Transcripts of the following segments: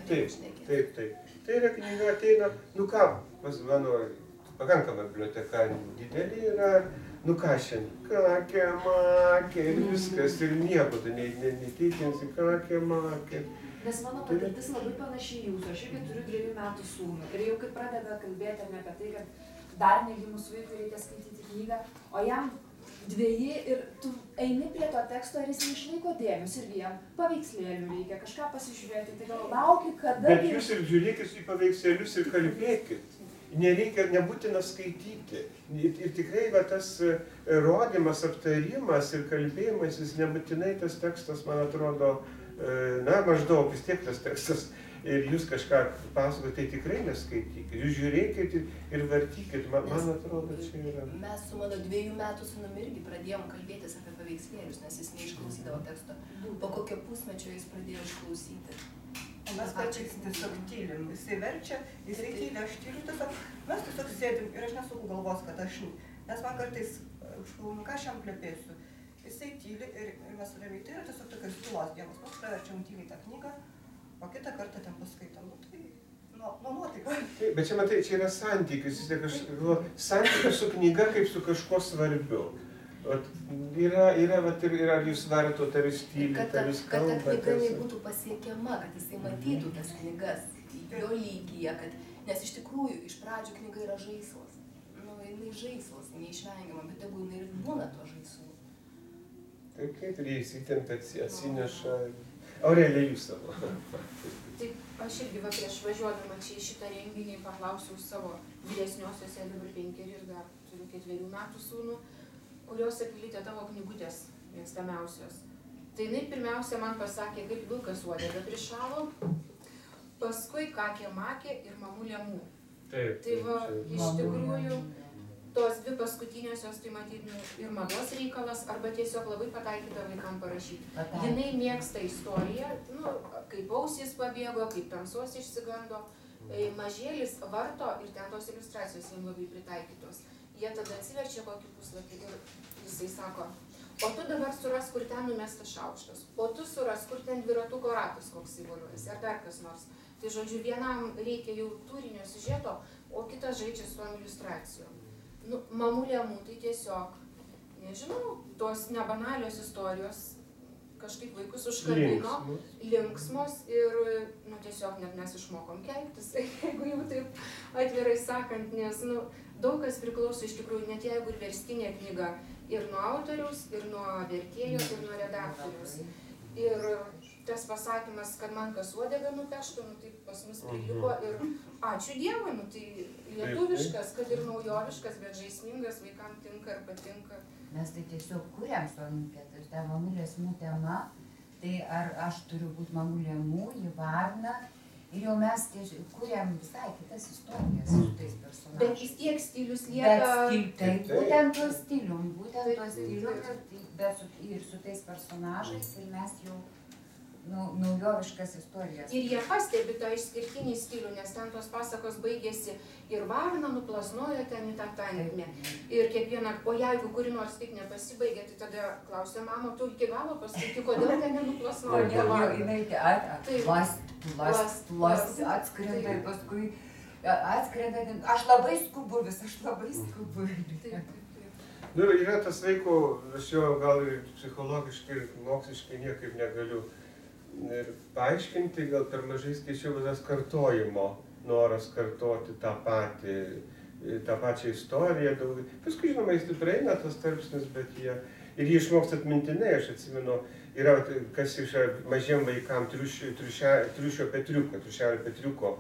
Taip. Tai yra knyga ateina, nu ką, pas mano pakankama biblioteka didelė yra, nu ką šiandien, kakė, makė ir viskas, ir nieko tu neteikinsi, kakė, makė. Nes mano patirtis labai panašiai jūsų, aš irgi turiu 2 metų sūnų ir jau kaip pradeda kalbėti apie tai, kad dar negimus vaikui reikia skaityti knygą, o jam 2 ir tu eini prie to teksto ir jis neišlaiko dėmesio ir jam paveikslėlių reikia kažką pasižiūrėti, tai gal lauki, kada... Bet jūs ir žiūrėkit į paveikslėlius ir kalbėkit. Nereikia, nebūtina skaityti. Ir tikrai va, tas rodymas, aptarimas ir kalbėjimas, jis nebūtinai tas tekstas, man atrodo, na, maždaug vis tiek tas tekstas ir jūs kažką pasakote, tai tikrai neskaitykit. Jūs žiūrėkit ir vartykit, man atrodo, čia yra. Mes su mano 2 metų sūnumi irgi pradėjom kalbėtis apie paveikslėlius, nes jis neišklausydavo teksto. Po kokio pusmečio jis pradėjo išklausyti. O mes kartais tiesiog tylim, jisai verčia, jisai tyli, aš tyliu tiesiog, mes tiesiog sėdim ir aš nesuku galvos, kad aš, nes man kartais, ką aš jam plepėsiu, jisai tyli ir mes ramiai, tai yra tiesiog tokios tylos dienos, mes praverčiam tyliai tą knygą, o kitą kartą ten paskaitom, tai nuo nuotaiko. Bet čia matai, čia yra santykis, aš galvoju, santykis su knyga kaip su kažkuo svarbiu. Yra, ar jūs vartot, ar jūs tylit, ar jūs kalbat. Kad ta knyga būtų pasiekiama, kad jisai matytų tas knygas, jo lygyje, nes iš tikrųjų iš pradžių knyga yra žaislas. Nu, jinai žaislas, neišvengiama, bet tegu jinai ir būna to žaislu. Taip, kaip ir jis įtempia atsineša. Aurelija, jūs savo. Taip, aš irgi va prieš važiuodama čia į šitą renginį paklausiau savo vyresniosiose, dabar 5 ir dar turiu 4 metų sūnų, kurios apilite tavo knygutės mėgstamiausios. Tai jinai pirmiausia man pasakė, kaip vilkas uodega prišalo, paskui kakė makė ir mamulė mū. Tai va, iš tikrųjų, tos 2 paskutiniosios, tai matyt, ir mados reikalas, arba tiesiog labai pataikyta vaikam parašyti. Jinai mėgsta istoriją, kaip ausys pabėgo, kaip tamsos išsigando, mažėlis varto ir ten tos iliustracijos jiems labai pritaikytos. Jie tada atsiverčia kokį puslapį ir jisai sako, o tu dabar suras, kur ten numestas šaukštas, o tu suras, kur ten dviratuko ratas koks įvoliuojas, ar dar kas nors. Tai žodžiu, vienam reikia jau turinio siužeto, o kitas žaidžia su tom iliustracijom. Mamulė mū, tai tiesiog, nežinau, tos nebanalios istorijos kažkaip vaikus užkabino, linksmos ir, tiesiog net mes išmokom keiktis, jeigu jau taip atvirai sakant, nes, daug kas priklauso iš tikrųjų, net jeigu ir verstinė knyga, ir nuo autoriaus, ir nuo vertėjo, ir nuo redaktoriaus. Ir tas pasakymas, kad man kas uodegą nupeštų, tai pas mus priliko ir ačiū Dievui, tai lietuviškas, kad ir naujoviškas, bet žaismingas, vaikam tinka ir patinka. Mes tai tiesiog kuriam su Anukėtais, ta mamulės mū tema, tai ar aš turiu būti mamulė mū, ji varna, ir jau mes kuriam visai kitas istorijas su tais personažais. Bet vis tiek stilius lieka... Taip, būtent to stilium, bet ir su tais personažais, ir mes jau naujoviškas istorijas. Ir jie pastebi tą išskirtinį stilių, nes ten tos pasakos baigėsi ir varna nuplasnojo ten į tą tankmę. Ir kiekvieną, o jeigu kuri nors tik nepasibaigė, tai tada klausia, mama, tu iki galo pasakyk, kodėl ten nenuplasnojo tą varną. Jinai atskrenda ir paskui atskrenda, aš labai skubu. Yra tas vaiko, aš jo gal ir psichologiškai ir moksliškai niekaip negaliu ir paaiškinti, gal per mažai skaičiau tas kartojimo, noras kartoti tą pačią istoriją. Paskui, žinoma, jis praeina tas tarpsnis, bet jie išmoksta atmintinai, aš atsimenu, yra, kas iš mažiem vaikam Triušio Petriuko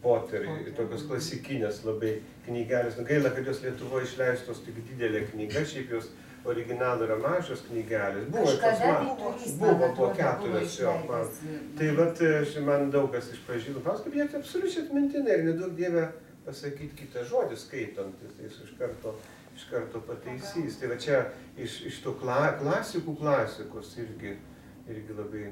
Poterį, tokios klasikinės labai knygelės. Gaila, kad jos Lietuvoje išleistos tik didelė knyga, šiaip jos originalų yra mažos knygelės. Buvo po 4 jo. Tai vat, man daug kas išpažino, kaip jie absoliučiai atmintinai ir nedaug Dieve pasakyti kitą žodį skaitant, tai jis iš karto pataisys. Tai va čia iš to klasikos irgi labai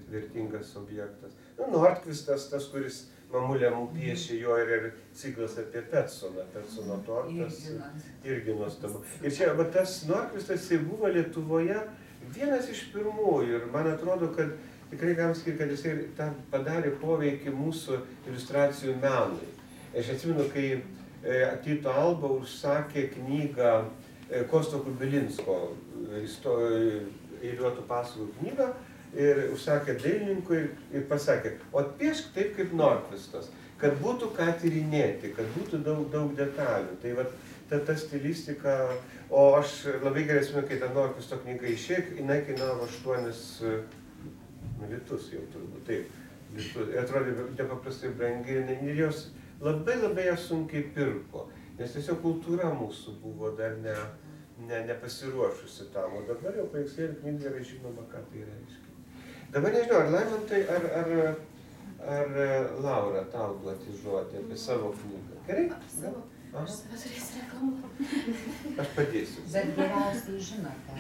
vertingas objektas. Nordkvistas, tas, kuris mamulė mū piešė, jo ir ciklas apie Petsoną tortas, irgi nuostabu. Ir čia, tas Nordkvistas, jisai buvo Lietuvoje vienas iš pirmųjų ir man atrodo, kad tikrai galim sakyti, kad jisai padarė poveikį mūsų iliustracijų menui. Aš atsimenu, kai Tyto Alba užsakė knygą Kosto Kubilinsko eiliuotų pasakų knygą ir užsakė dailininkui ir pasakė, o piešk taip kaip Nordqvistas, kad būtų ką tyrinėti, kad būtų daug detalių. Tai vat, ta stilistika, o aš labai gerai atsimenu, kai ta Nordqvisto knyga išėjo, jinai kainavo 8 litus jau turbūt, taip. Atrodė nepaprastai brangiai ir jos labai ją sunkiai pirko, nes tiesiog kultūra mūsų buvo dar nepasiruošusi tam, o dabar jau paveikslėlių knyga yra žinoma, ką tai reiškia. Dabar nežinau, ar Laimantai, ar Laura tau duoti žodį apie savo knygą. Gerai? Savo. Aš save turėsiu reklamuoti. Aš padėsiu. Bet geriausiai žinote.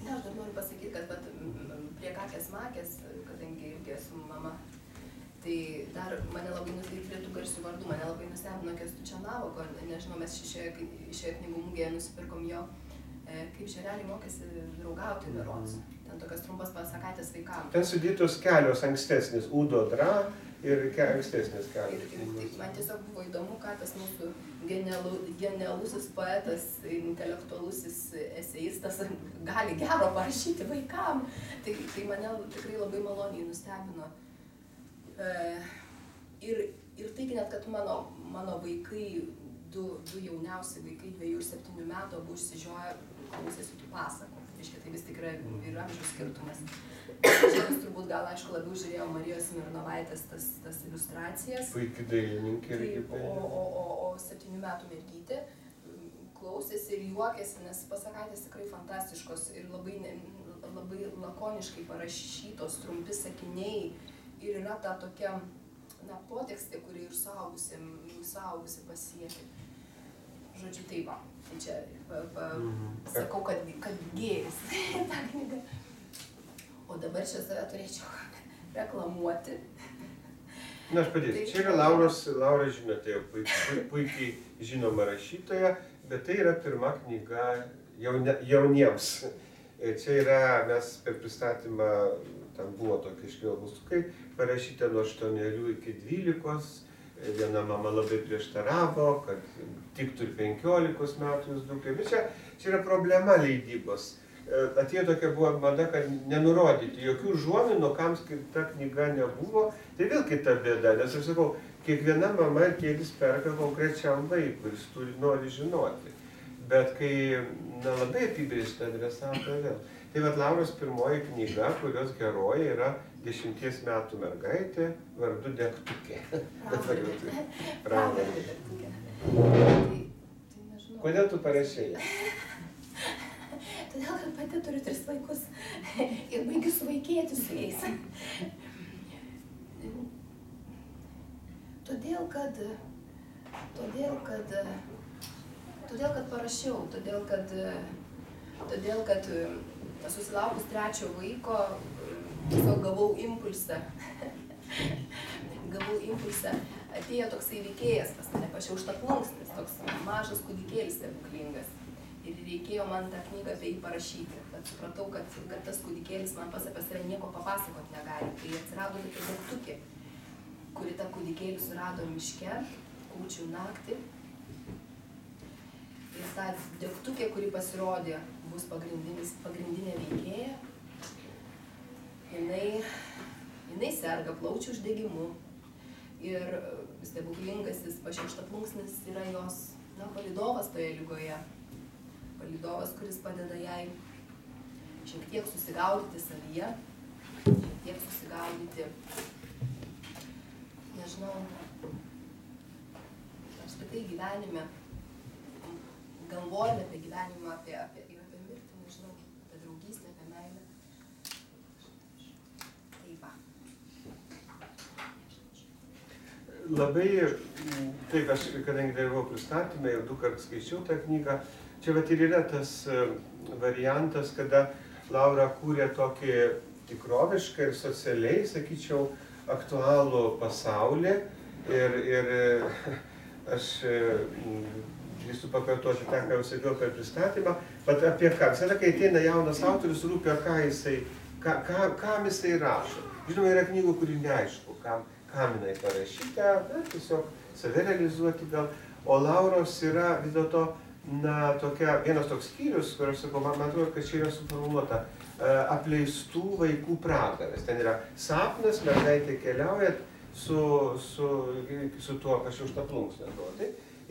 Na, aš dar noriu pasakyti, kad prie Kakės Makės, kadangi irgi esu mama, tai dar mane labai prie tų garsių vardų, mane labai nustebino Kęstučio Navako, nežinau, mes šioje knygų mugėje nusipirkom jo, kaip žvėreliai mokėsi draugauti berods. Ten tokios trumpas pasakatės vaikams. Ten sudėtos kelios ankstesnės, Udo Dra ir ankstesnės kelios. Ir man tiesiog buvo įdomu, ką tas mūsų genialusis poetas, intelektualusis eseistas gali gero parašyti vaikam. Tai mane tikrai labai maloniai nustebino. Ir tai net, kad mano vaikai, du jauniausi vaikai, 2 ir 7 metų, abu išsižioja, klausėsi tų pasakų. Tai vis tik yra ir amžiaus skirtumas. Žemės turbūt gal, aišku, labiau žiūrėjo Marijos Mirnovaitės tas iliustracijas. Puikiai dailininkė. O 7 metų mergytė klausėsi ir juokėsi, nes pasakatės tikrai fantastiškos ir labai lakoniškai parašytos, trumpi sakiniai. Ir yra ta tokia potekstė, kuri ir suaugusi pasiekia. Žodžiu, tai va. Tai čia sakau, kad gėris tą knygą. O dabar čia save turėčiau reklamuoti. Na, aš padėsiu. Čia yra Laura, žinote, puikiai žinoma rašytoja, bet tai yra pirma knyga jauniems. Čia yra, mes per pristatymą, ten buvo tokie iškilmustukai, parašyta nuo 8 iki 12. Viena mama labai prieštaravo, kad tiktų ir 15 metų jūs dukrai. Bet čia yra problema leidybos. Atėjo tokia buvo mada, kad nenurodyti jokių užuominų, kam skirta knyga nebuvo. Tai vėl kita bėda, nes aš sakau, kiekviena mama ir tėtis perka konkrečiam vaikui, jis nori žinoti. Bet kai labai apibrėžta adresatą vėl. Tai vat Lauros pirmoji knyga, kurios herojė yra 10 metų mergaitė vardu Degtukė. Pravardę. Kodėl tu parašei? Todėl, kad pati turiu 3 vaikus ir baigiu suvaikėti su jais. Todėl, kad parašiau, todėl, kad susilaukus 3 vaiko, tiesiog gavau impulsą. Atėjo toksai veikėjas pas mane, Pašiauštaplunksnis, toks mažas kūdikėlis stebuklingas. Ir reikėjo man tą knygą apie jį parašyti. Bet supratau, kad tas kūdikėlis man pas apie save nieko papasakot negali. Tai atsirado tokia Degtukė, kuri tą kūdikėlį surado miške, kūčių naktį. Ir ta Degtukė, kuri pasirodė, bus pagrindinė veikėja. Jinai serga plaučių uždegimu. Ir stebuklingasis Pašiauštaplunksnis yra jos palydovas toje ligoje. Palydovas, kuris padeda jai šiek tiek susigaudyti savyje, šiek tiek susigaudyti, nežinau, apskritai gyvenime, galvojame apie gyvenimą, apie mirtį, nežinau, apie draugystę, apie meilę. Taip va. Labai, taip, aš kadangi dalyvau pristatymę, jau 2 kartus skaičiau tą knygą. Čia vat ir yra tas variantas, kada Laura kūrė tokį tikrovišką ir socialiai, sakyčiau, aktualų pasaulį. Ir aš drįstu pakartoti tą, ką jau sakiau per pristatymą, bet apie ką. Visada, kai ateina jaunas autorius, rūpi, ką jisai kam jisai rašo. Žinoma, yra knygų, kurių neaišku, kam jinai parašyta, tiesiog save realizuoti gal. O Lauros yra vis dėlto, vienas toks skyrius, kur aš sakau, man atrodo, kad čia yra suformuoluota apleistų vaikų pragaras. Ten yra sapnas, mergaitė keliauja su tuo pašiaušta plunksna.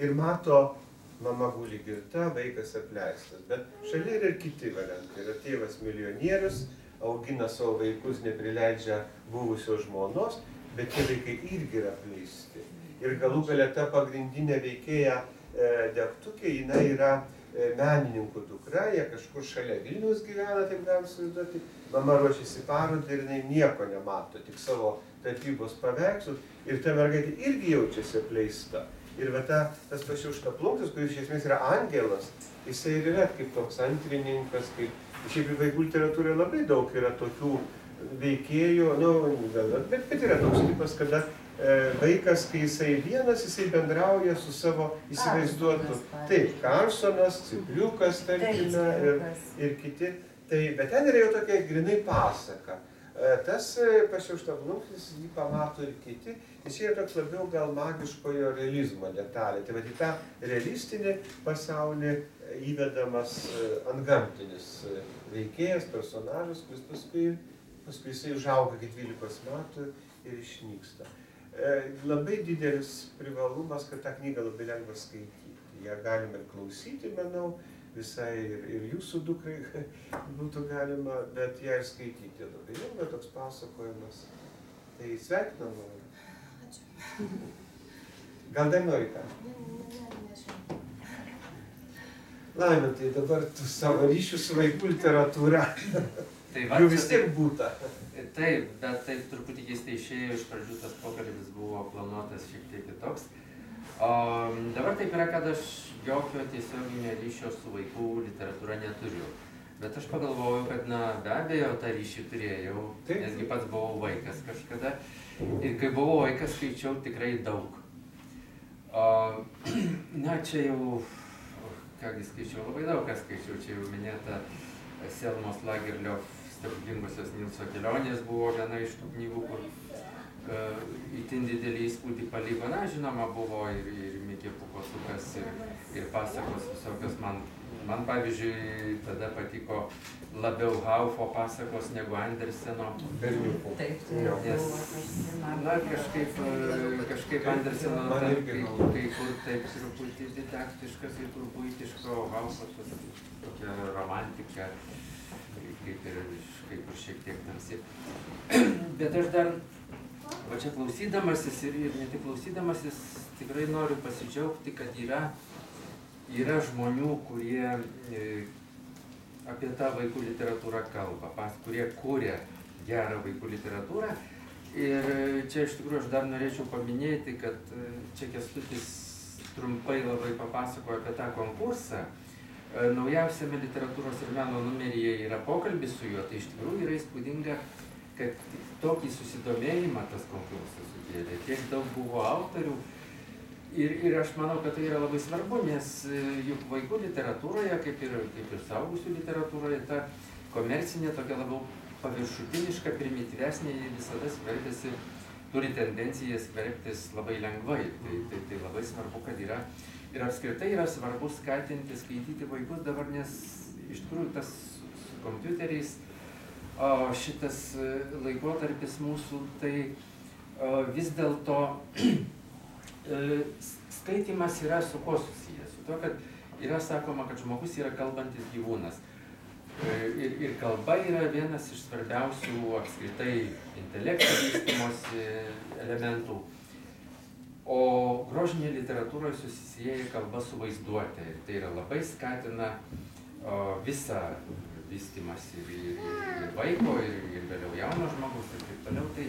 Ir mato, mama guli girta, vaikas apleistas. Bet šalia yra ir kiti variantai. Yra tėvas milijonierius, augina savo vaikus, neprileidžia buvusios žmonos, bet tie vaikai irgi yra apleisti. Ir galų gale ta pagrindinė veikėja Degtukė, jinai yra menininkų dukra, jie kažkur šalia Vilniaus gyvena, taip galim įsivaizduoti. Mama ruošiasi parodai ir jinai nieko nemato, tik savo tapybos paveikslus. Ir ta mergaitė irgi jaučiasi apleista. Ir va tas pašiaušta plunksnas, kuris iš esmės yra angelas, jisai ir yra kaip toks antrininkas, šiaip vaikų literatūroje labai daug yra tokių veikėjų, bet yra toks tipas, kada vaikas, kai jisai vienas, jisai bendrauja su savo įsivaizduotu. Taip, Karsonas, Cipliukas, tarkime, ir kiti. Bet ten yra jau tokia grinai pasaka. Tas pašiaušta plunksnis, jį pamato ir kiti. Jis yra toks labiau gal magiškojo realizmo detalė. Tai į tą realistinį pasaulį įvedamas antgamtinis veikėjas, personažas, kuris paskui jisai užauga iki 12 metų ir išnyksta. Labai didelis privalumas, kad tą knygą labai lengva skaityti. Ją galime ir klausyti, manau, visai ir jūsų dukrai būtų galima, bet ją ir skaityti labai lengva, toks pasakojimas. Tai sveikinam. Ačiū. Gal dar nori ką? Ne. Laimintai, dabar tu savo ryšių su vaikų literatūra. Jau vis tiek būta. Taip, bet taip truputį keistai išėjo, iš pradžių tas pokalbis buvo planuotas šiek tiek kitoks. O dabar taip yra, kad aš jokio tiesioginio ryšio su vaikų literatūra neturiu. Bet aš pagalvojau, kad be abejo tą ryšį turėjau, nesgi pats buvau vaikas kažkada. Ir kai buvau vaikas, skaičiau tikrai daug. Čia jau, kągi skaičiau, labai daug ką skaičiau, čia jau minėta Selmos Lagerliof Stebuklingosios Nilso kelionės buvo viena iš tų knygų, kur itin didelį įspūdį paliko. Žinoma, buvo ir Mikė Pūkuotukas, ir pasakos visokios. Man pavyzdžiui, tada patiko labiau Haufo pasakos negu Anderseno. Berniukų. Taip, Nes, kažkaip Anderseno kai kur taip truputį didaktiškas, kai kur buitiška, o Haufo tokia romantika, kaip ir šiek tiek tamsi. Bet aš dar, va čia klausydamasis ir ne tik klausydamasis, tikrai noriu pasidžiaugti, kad yra žmonių, kurie apie tą vaikų literatūrą kalba, kurie kūrė gerą vaikų literatūrą. Ir čia iš tikrųjų aš dar norėčiau paminėti, kad čia Kęstutis trumpai labai papasakojo apie tą konkursą. Naujausiame literatūros ir meno numeryje yra pokalbis su juo, tai iš tikrųjų yra įspūdinga, kad tokį susidomėjimą tas konkursas sukėlė. Tiek daug buvo autorių ir aš manau, kad tai yra labai svarbu, nes juk vaikų literatūroje, kaip ir suaugusių literatūroje, ta komercinė, tokia labiau paviršutiniška, primityvesnė, visada skverbiasi, turi tendenciją skverbtis labai lengvai. Tai labai svarbu, kad yra. Ir apskritai yra svarbu skatinti skaityti vaikus dabar, nes iš tikrųjų tas su kompiuteriais šitas laikotarpis mūsų, tai vis dėlto skaitymas yra su ko susijęs. Su to, kad yra sakoma, kad žmogus yra kalbantis gyvūnas. Ir kalba yra vienas iš svarbiausių apskritai intelekto vystymosi elementų. O grožinėje literatūroje susisieja kalba su vaizduote. Ir tai yra labai skatina visą vystymąsi ir vaiko, ir vėliau jauno žmogus ir taip toliau. Tai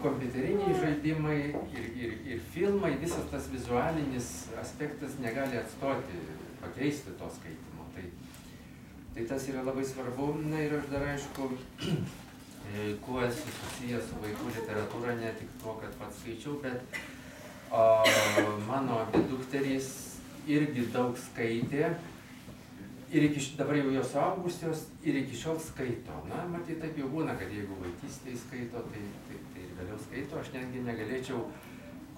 kompiuteriniai žaidimai ir filmai, visas tas vizualinis aspektas negali atstoti, pakeisti to skaitimo. Tai tas yra labai svarbu. Na ir aš dar aišku, kuo esu susijęs su vaikų literatūra, ne tik tuo, kad pats skaičiau, bet mano abi dukterys irgi daug skaitė. ir dabar jau jos suaugusios ir iki šiol skaito. Na, matyt, taip jau būna, kad jeigu vaikystėje skaito, tai ir vėliau skaito. Aš netgi negalėčiau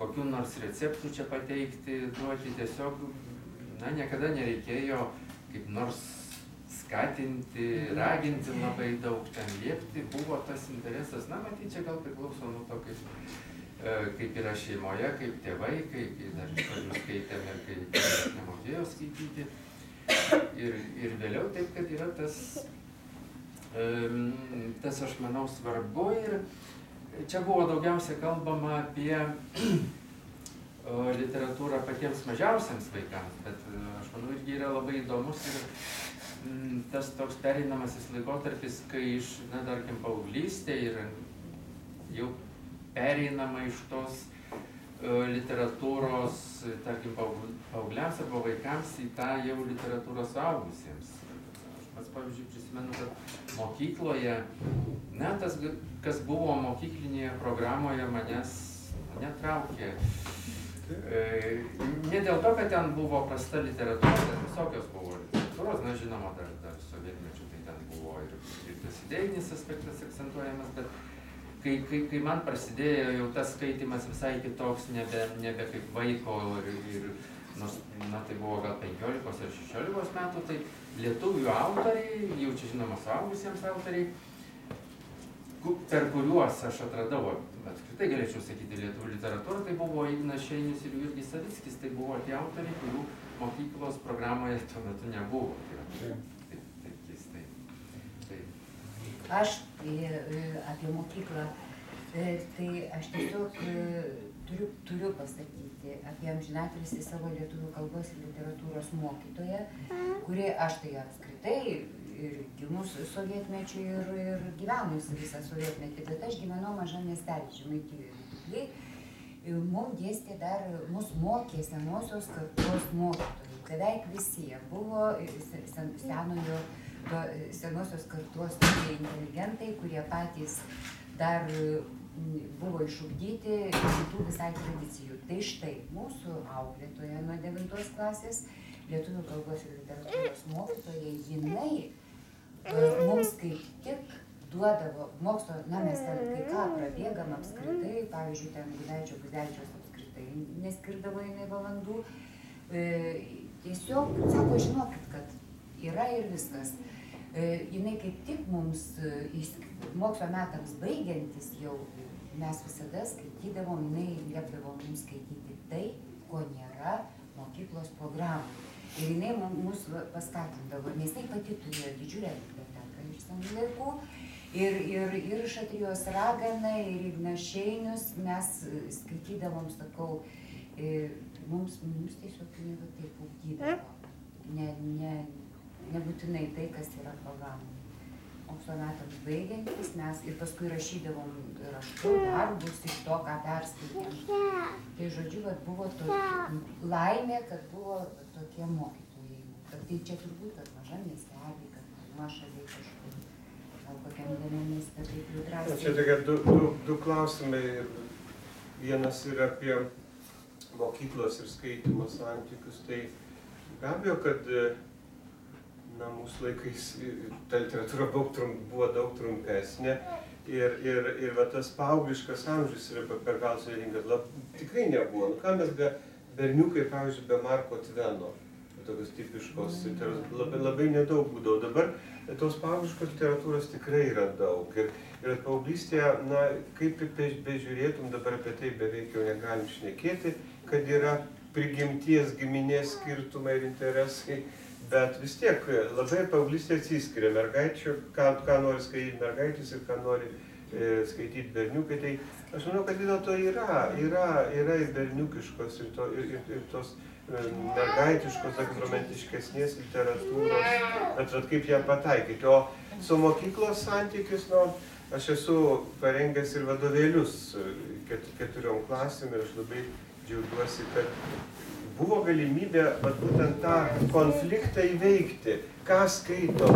kokių nors receptų čia pateikti, duoti, tiesiog, na, niekada nereikėjo kaip nors skatinti, raginti labai daug, ten liepti, buvo tas interesas. Na, matyt, čia gal priklauso nuo to, kaip yra šeimoje, kaip tėvai, kaip dar iš pradžių skaitėm ir kaip nemokėjo skaityti. Ir vėliau taip, kad yra tas aš manau svarbu. Ir čia buvo daugiausia kalbama apie literatūrą patiems mažiausiams vaikams, bet aš manau irgi yra labai įdomus ir tas toks pereinamasis laikotarpis, kai iš, na, tarkim, paauglystė ir jau pereinama iš tos literatūros, tarkim, paaugliams arba vaikams į tą jau literatūrą suaugusiems. Aš pats, pavyzdžiui, prisimenu, kad mokykloje, na, tas, kas buvo mokyklinėje programoje, mane traukė. Ne dėl to, kad ten buvo prasta literatūra, ten visokios buvo literatūros, na, žinoma, dar sovietmečiu tai ten buvo ir tas idėjinis aspektas akcentuojamas, bet kai man prasidėjo jau tas skaitimas visai kitoks, nebe kaip vaiko ir nors, na, tai buvo gal 15 ar 16 metų, tai lietuvių autoriai, jau čia žinoma suaugusiems autoriai, per kuriuos aš atradau, apskritai galėčiau sakyti, lietuvių literatūrą, tai buvo Ignas Šeinius ir Jurgis Savickis, tai buvo tie autoriai, kurių mokyklos programoje tuo metu nebuvo. Taip keistai. Aš apie mokyklą, tai aš tiesiog turiu pasakyti apie amžinatilsį savo lietuvių kalbos ir literatūros mokytoją, kuri aš tai apskritai ir gimus sovietmečiu ir gyvenusi visą sovietmetį, bet aš gyvenau mažam miestelį Žemaitijoje. Mums dėstė dar, mus mokė senosios kartos mokytojai. Beveik visi buvo senosios kartos inteligentai, kurie patys dar buvo išugdyti kitų visai tradicijų. Tai štai, mūsų auklėtoja nuo 9 klasės, lietuvių kalbos ir literatūros mokytoja, jinai mums kaip tik duodavo mokslo, na, mes ten kai ką prabėgam apskritai, pavyzdžiui, ten Guzevičiaus apskritai neskirdavo jinai valandų. Tiesiog, sako, žinokit, kad yra ir viskas. Jinai kaip tik mums, mokslo metams baigiantis jau, mes visada skaitydavom, jinai liepdavo mums skaityti tai, ko nėra mokyklos programų. Ir jinai mus paskatindavo, nes jinai pati turėjo didžiulę biblioteką iš senų laikų. Ir Šatrijos ragana, ir Ignas Šeinius mes skaitydavom, sakau, mums tiesiog knyga taip ugdydavo. Nebūtinai tai, kas yra programų. Mokslo metams baigiantis mes ir paskui rašydavom raštų darbus iš to, ką perskaitėm. Tai žodžiu, kad buvo laimė, kad buvo tokie mokytojai. Tai čia turbūt, kad mažam miestelį, kad nuošaliai kažkur, gal kokiam dienam mieste taip jau drąsiai. Čia tokie du klausimai. Vienas yra apie mokyklos ir skaitymo santykius. Tai be abejo, kad na, mūsų laikais ta literatūra buvo daug trumpesnė ir va, tas paaugliškas amžius yra per gal sudėtingas. Tikrai nebuvo. Nu, ką mes berniukai, pavyzdžiui, be Marko Tveno, tokios tipiškos literatūros, labai nedaug būdavo. Dabar tos paaugliškos literatūros tikrai yra daug. Ir paauglystėje, na, kaip bežiūrėtum, dabar apie tai beveik jau negalim šnekėti, kad yra prigimties, giminės skirtumai ir interesai. Bet vis tiek labai paauglystė atsiskiria mergaičių, ką nori skaityti mergaitės ir ką nori skaityti berniukai. Tai aš manau, kad vis dėlto yra ir berniukiškos, ir tos mergaitiškos, romantiškesnės literatūros, bet kaip ją pataikyti. O su mokyklos santykius, aš esu parengęs ir vadovėlius 4 klasėm ir aš labai džiaugiuosi, kad buvo galimybė būtent tą konfliktą įveikti. Ką skaito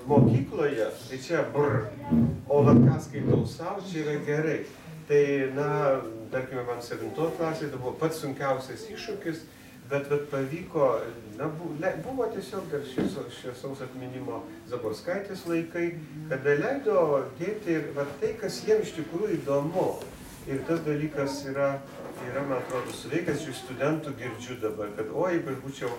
mokykloje, tai čia o ką skaitau savo, čia yra gerai. Tai, na, tarkime, man 7 klasėje tai buvo pats sunkiausias iššūkis bet pavyko, buvo tiesiog dar šviesaus atminimo Zaborskaitės laikai, kada leido dėti ir tai, kas jiems iš tikrųjų įdomu. Ir tas dalykas yra, man atrodo, suveikęs iš studentų girdžiu dabar, kad jeigu aš būčiau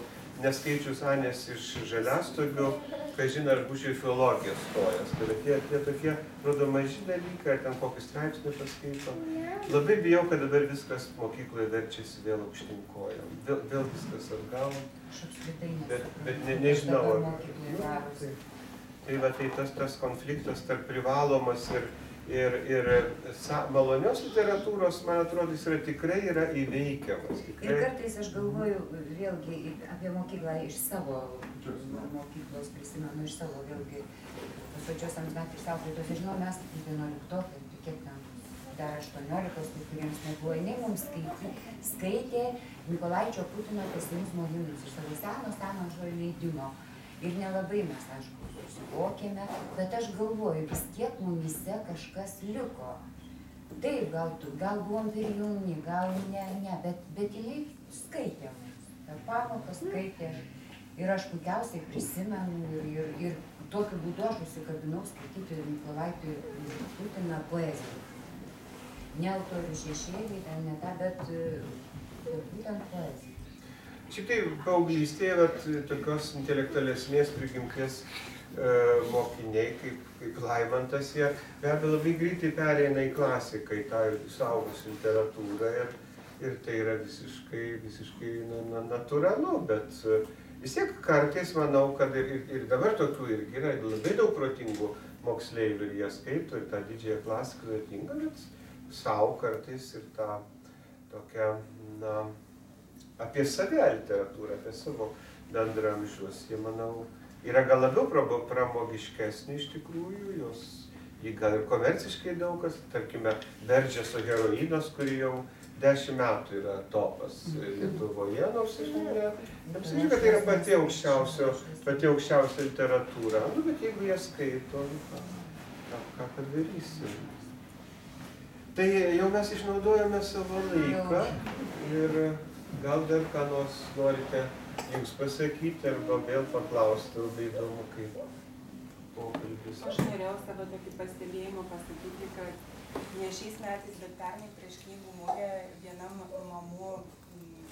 neskaičius Anės iš Žaliastogių, kai žinai, aš būčiau į filologiją stojęs. Tai tie tokie, rodo, maži dalykai, ar ten kokį straipsnį paskaito. Labai bijau, kad dabar viskas mokykloje verčiasi vėl aukštyn kojom. Vėl viskas atgal. Bet nežinau. Tai tas konfliktas tarp privalomas ir malonios literatūros, man atrodo, jis tikrai yra įveikiamas. Ir kartais aš galvoju vėlgi apie mokyklą iš savo mokyklos, prisimenu iš savo vėlgi tos pačios amžinatilsį auklėtojos. Žinau, mes 11-okai, kiek ten, dar 18, tai kuriems nebuvo, jinai mums skaitė Mykolaičio Putino pesimizmo himnus iš savo seno leidimo. Ir nelabai mes, aišku, susivokėme, bet aš galvoju, vis tiek mumyse kažkas liko. Taip, gal buvom per jauni, gal ne, bet jinai skaitė mums. Per pamoką skaitė. Ir aš puikiausiai prisimenu ir tokiu būdu aš užsikabinau skaityti Mykolaitį Putiną poeziją. Ne autorių šešėlį, ne tą, bet būtent poeziją. Šiaip tai paauglystėje tokios intelektualesnės prigimties mokiniai, kaip Laimantas, jie be abejo labai greitai pereina į klasiką, į tą suaugusių literatūrą ir tai yra visiškai natūralu, bet vis tiek kartais manau, kad ir dabar tokių irgi yra labai daug protingų moksleivių ir jie skaito ir tą didžiąją klasiką vertingą, bet savo kartais ir tą tokią, apie save literatūrą, apie savo bendramžius. Jie, manau, yra gal labiau pramogiškesni iš tikrųjų, jį gal ir komerciškai daug kas, tarkime, Berdžeso heroinas, kuri jau 10 metų yra topas Lietuvoje, nors ir neapsižiūrė, kad tai yra pati aukščiausia literatūra. Bet jeigu jie skaito, ką padarysim? Tai jau mes išnaudojame savo laiką ir gal dar ką nors norite jums pasakyti arba vėl paklausti, labai įdomu, kaip pokalbis. Aš norėjau savo tokį pastebėjimą pasakyti, kad ne šiais metais, bet pernai prieš knygų mugę vienam mamų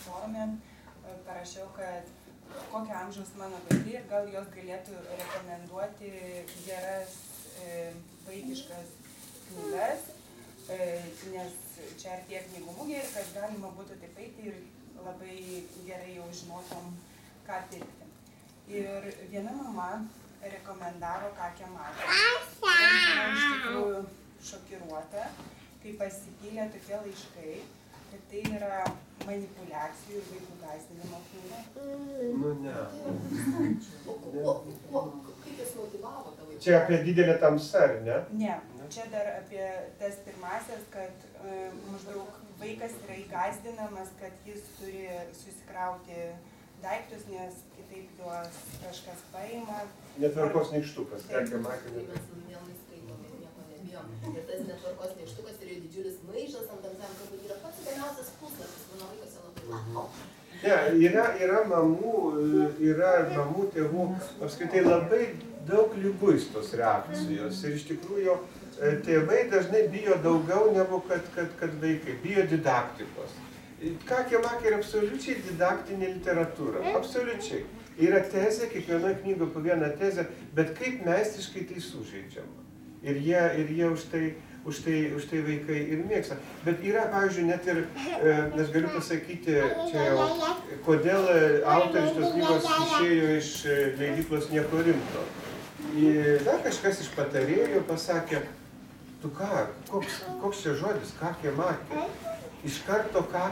forume parašiau, kad kokio amžiaus mano vaikai ir gal jos galėtų rekomenduoti geras vaikiškas knygas, nes čia artėja knygų mugė ir kad galima būtų taip eiti ir labai gerai jau žinotum, ką pirkti. Ir viena mama rekomendavo Kakę Makę. Aš buvau iš tikrųjų šokiruota, kai pasipylė tokie laiškai, kad tai yra manipuliacijų ir vaikų gąsdinimo knyga. Nu, ne. Kaip jis motyvavo tą vaiką? Čia apie didelę tamsą, ar ne? Ne, čia dar apie tas pirmasias, kad maždaug vaikas yra įgąsdinamas, kad jis turi susikrauti daiktus, nes kitaip juos kažkas paima. Netvarkos nykštukas, Kakę Makę. Tai mes vėl neskaitom, mes nieko nebijom. Ir tas netvarkos nykštukas turėjo didžiulis maišas ant tamsiam kambarį. Yra pats įdomiausias puslapis, mano vaikas jo labai lauko. Ne, yra mamų, tėvų, apskritai labai daug liguistos reakcijos. Ir iš tikrųjų tėvai dažnai bijo daugiau negu kad vaikai, bijo didaktikos. Kakę Makę yra absoliučiai didaktinė literatūra, absoliučiai. Yra tezė, kiekvienoje knygoje po vieną tezę, bet kaip meistriškai tai sužaidžiama. Ir jie už tai vaikai ir mėgsta. Bet yra, pavyzdžiui, net ir, aš galiu pasakyti, čia jau, kodėl autorius tos knygos išėjo iš leidyklos Nieko rimto. Dar kažkas iš patarėjų pasakė, tu ką, koks čia žodis, Kakę Makę? Iš karto ką.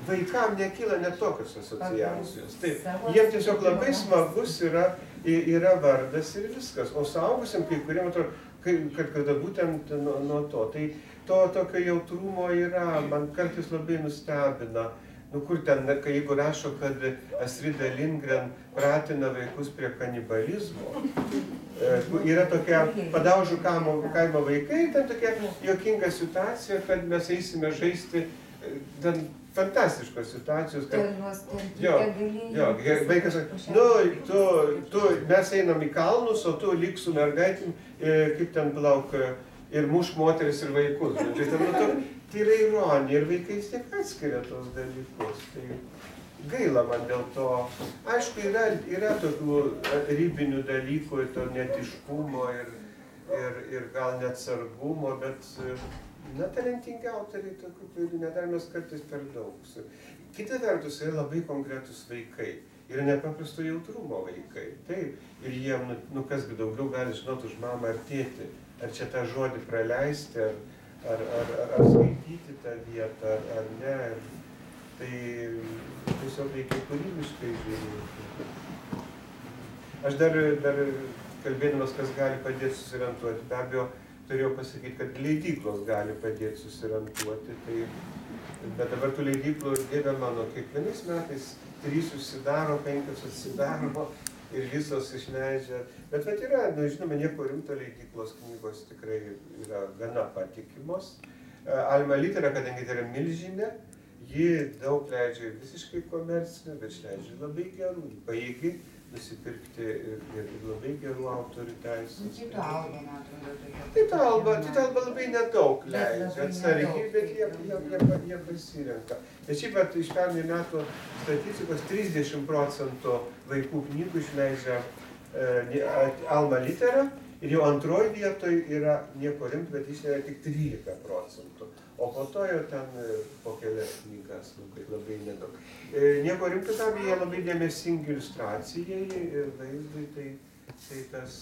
Vaikam nekyla net tokios asociacijos. Taip, jiems tiesiog labai smagus yra vardas ir viskas. O suaugusiam kai kuriem atrodo, kad kada būtent nuo to. Tai to tokio jautrumo yra, man kartais labai nustebina. Nu kur ten, jeigu rašo, kad Astrida Lindgren pratina vaikus prie kanibalizmo, yra tokia Padaužų kaimo vaikai, ten tokia juokinga situacija, kad mes eisime žaisti ten fantastiškos situacijos, kad Jo, vaikas sako, mes einam į kalnus, o tu lik su mergaitėm, kaip ten plauk, ir muš moteris ir vaikus. Tai yra ironija ir vaikai vis tiek atskiria tos dalykus. Tai gaila man dėl to. Aišku, yra tokių ribinių dalykų, to netiškumo ir gal neatsargumo, bet talentingi autoriai tokių klaidų nedaro, mes kartais per daug. Kita vertus, yra labai konkretus vaikai. Yra nepaprasto jautrumo vaikai. Taip. Ir jie, kas daugiau gali žinoti už mamą ar tėtį. Ar čia tą žodį praleisti, ar skaityti tą vietą, ar ne. Tai tiesiog reikia kūrybiškai žiūrėti. Aš dar kalbėdamas, kas gali padėti susiorientuoti. Be abejo, turėjau pasakyti, kad leidyklos gali padėti susiorientuoti. Bet dabar tų leidyklų, Dieve mano, kiekvienais metais 3 užsidaro, 5 atsidaro ir visos išleidžia. Bet yra, žinoma, nieko rimto, leidyklos knygos tikrai yra gana patikimos. Alma Litera, kadangi tai yra milžinė, ji daug leidžia visiškai komercinė, bet išleidžia labai gerų, pajėgi nusipirkti ir labai gerų autorių teisės. Tito Alba, man atrodo, tokia. Tito Alba labai nedaug leidžia, atsargiai, bet jie pasirenka. Bet šiaip iš pernai metų statistikos 30% vaikų knygų išleidžia Alma Litera ir jau antroji vietoje yra nieko rimto, bet išleidžia tik 13%. O po to jau ten po kelias knygas, kaip labai nedaug. Nieko rimto tam, jie labai dėmesingi iliustracijai ir vaizdai, tai tas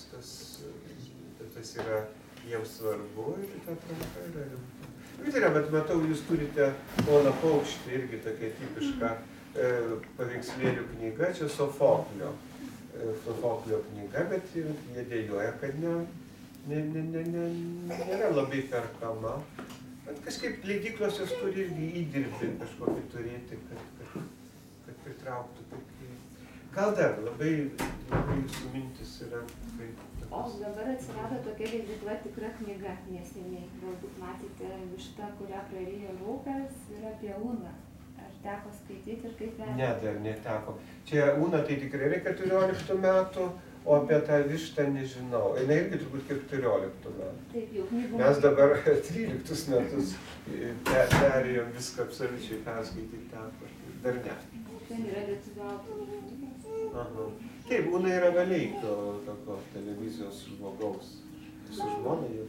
yra jiems svarbu ir ta trumpa yra rimta. Bet matau, jūs turite Poną Paukštį, irgi tokia tipiška paveikslėlių knyga, čia Sofoklio knyga, bet jie dėjoja, kad nėra labai perkama. Bet kažkaip leidyklos jos turi irgi įdirbti kažkokį turėti, kad pritrauktų tokį. Gal dar labai jūsų mintis yra. O dabar atsirado tokia leidykla Tikra knyga neseniai. Galbūt matėte Višta, kurią prarijo rūkas, ir apie Uną. Ar teko skaityti ir kaip vertinti? Ne, dar neteko. Čia Una tai tikrai yra 14 metų, o apie tą Vištą nežinau. Jis irgi turbūt 14 metų. Taip, jau knygų. Mes dabar 13 metus perėjom viską absoliučiai perskaityti teko. Dar ne. Ten yra lietuvių autorių. Taip, Una yra Valeikio tokio televizijos žmogaus. Su žmona jau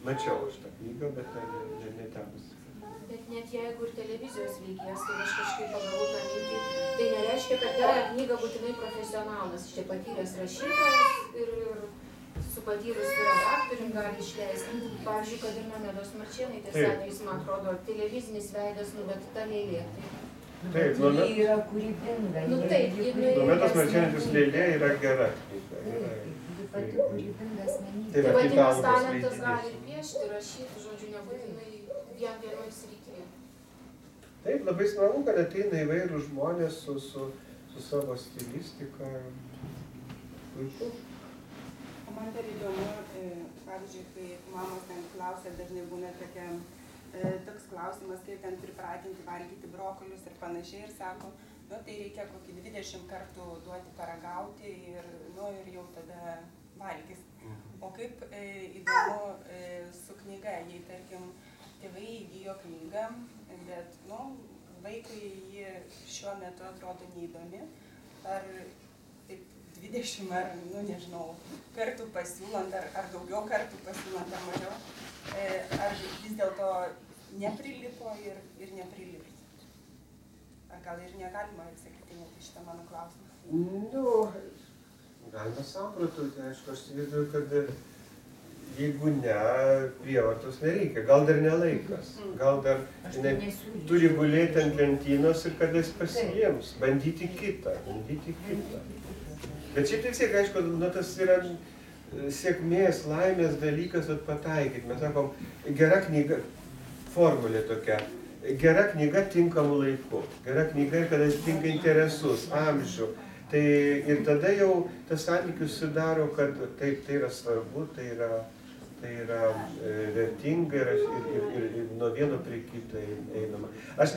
mačiau aš tą knygą, bet netekusi. Bet net jeigu ir televizijos veikėjas, tai aš kažkaip pagavau tą mintį, tai nereiškia, kad gerą knygą būtinai profesionalas. Čia patyręs rašytojas ir su patyrusiu redaktorium gali išleisti. Pavyzdžiui, kad ir Nomedos Marčėnaitės atvejis, man atrodo, televizinis veidas, bet ta lėlė. Taip, ji yra kūrybinga. Nomedos Marčėnaitės lėlė yra gera knyga. Ji pati kūrybinga asmenybė. Tai vadinasi, talentas gali ir piešti, rašyti, žodžiu, nebūtinai vienoj srityje. Taip, labai smagu, kad ateina įvairūs žmonės su savo stilistika. Puiku. O man dar įdomu, pavyzdžiui, kai mamos ten klausia, dažnai būna toks klausimas, kaip ten pripratinti valgyti brokolius ir panašiai, ir sako, tai reikia kokį 20 kartų duoti paragauti ir jau tada valgys. O kaip įdomu su knyga, jei tarkim tėvai įgijo knygą, bet vaikui ji šiuo metu atrodo neįdomi, ar taip 20 ar, nežinau, kartų pasiūlant, ar daugiau kartų pasiūlant, ar mažiau, ar vis dėlto neprilipo ir neprilips? Ar gal ir negalima atsakyti net į šitą mano klausimą? Galima samprotauti, aišku, aš įsivaizduoju, kad jeigu ne, prievartos nereikia, gal dar nelaikas, gal dar turi gulėti ant lentynos ir kada jis pasijėms, bandyti kitą. Bet šiaip tiesiog, aišku, tas yra sėkmės, laimės dalykas pataikyti. Mes sakom, gera knyga, formulė tokia, gera knyga tinkamu laiku, gera knyga ir kada tinka interesus, amžių. Tai ir tada jau tas santykis sudaro, kad taip, tai yra svarbu, tai yra tai yra vertinga ir nuo vieno prie kito einama. Aš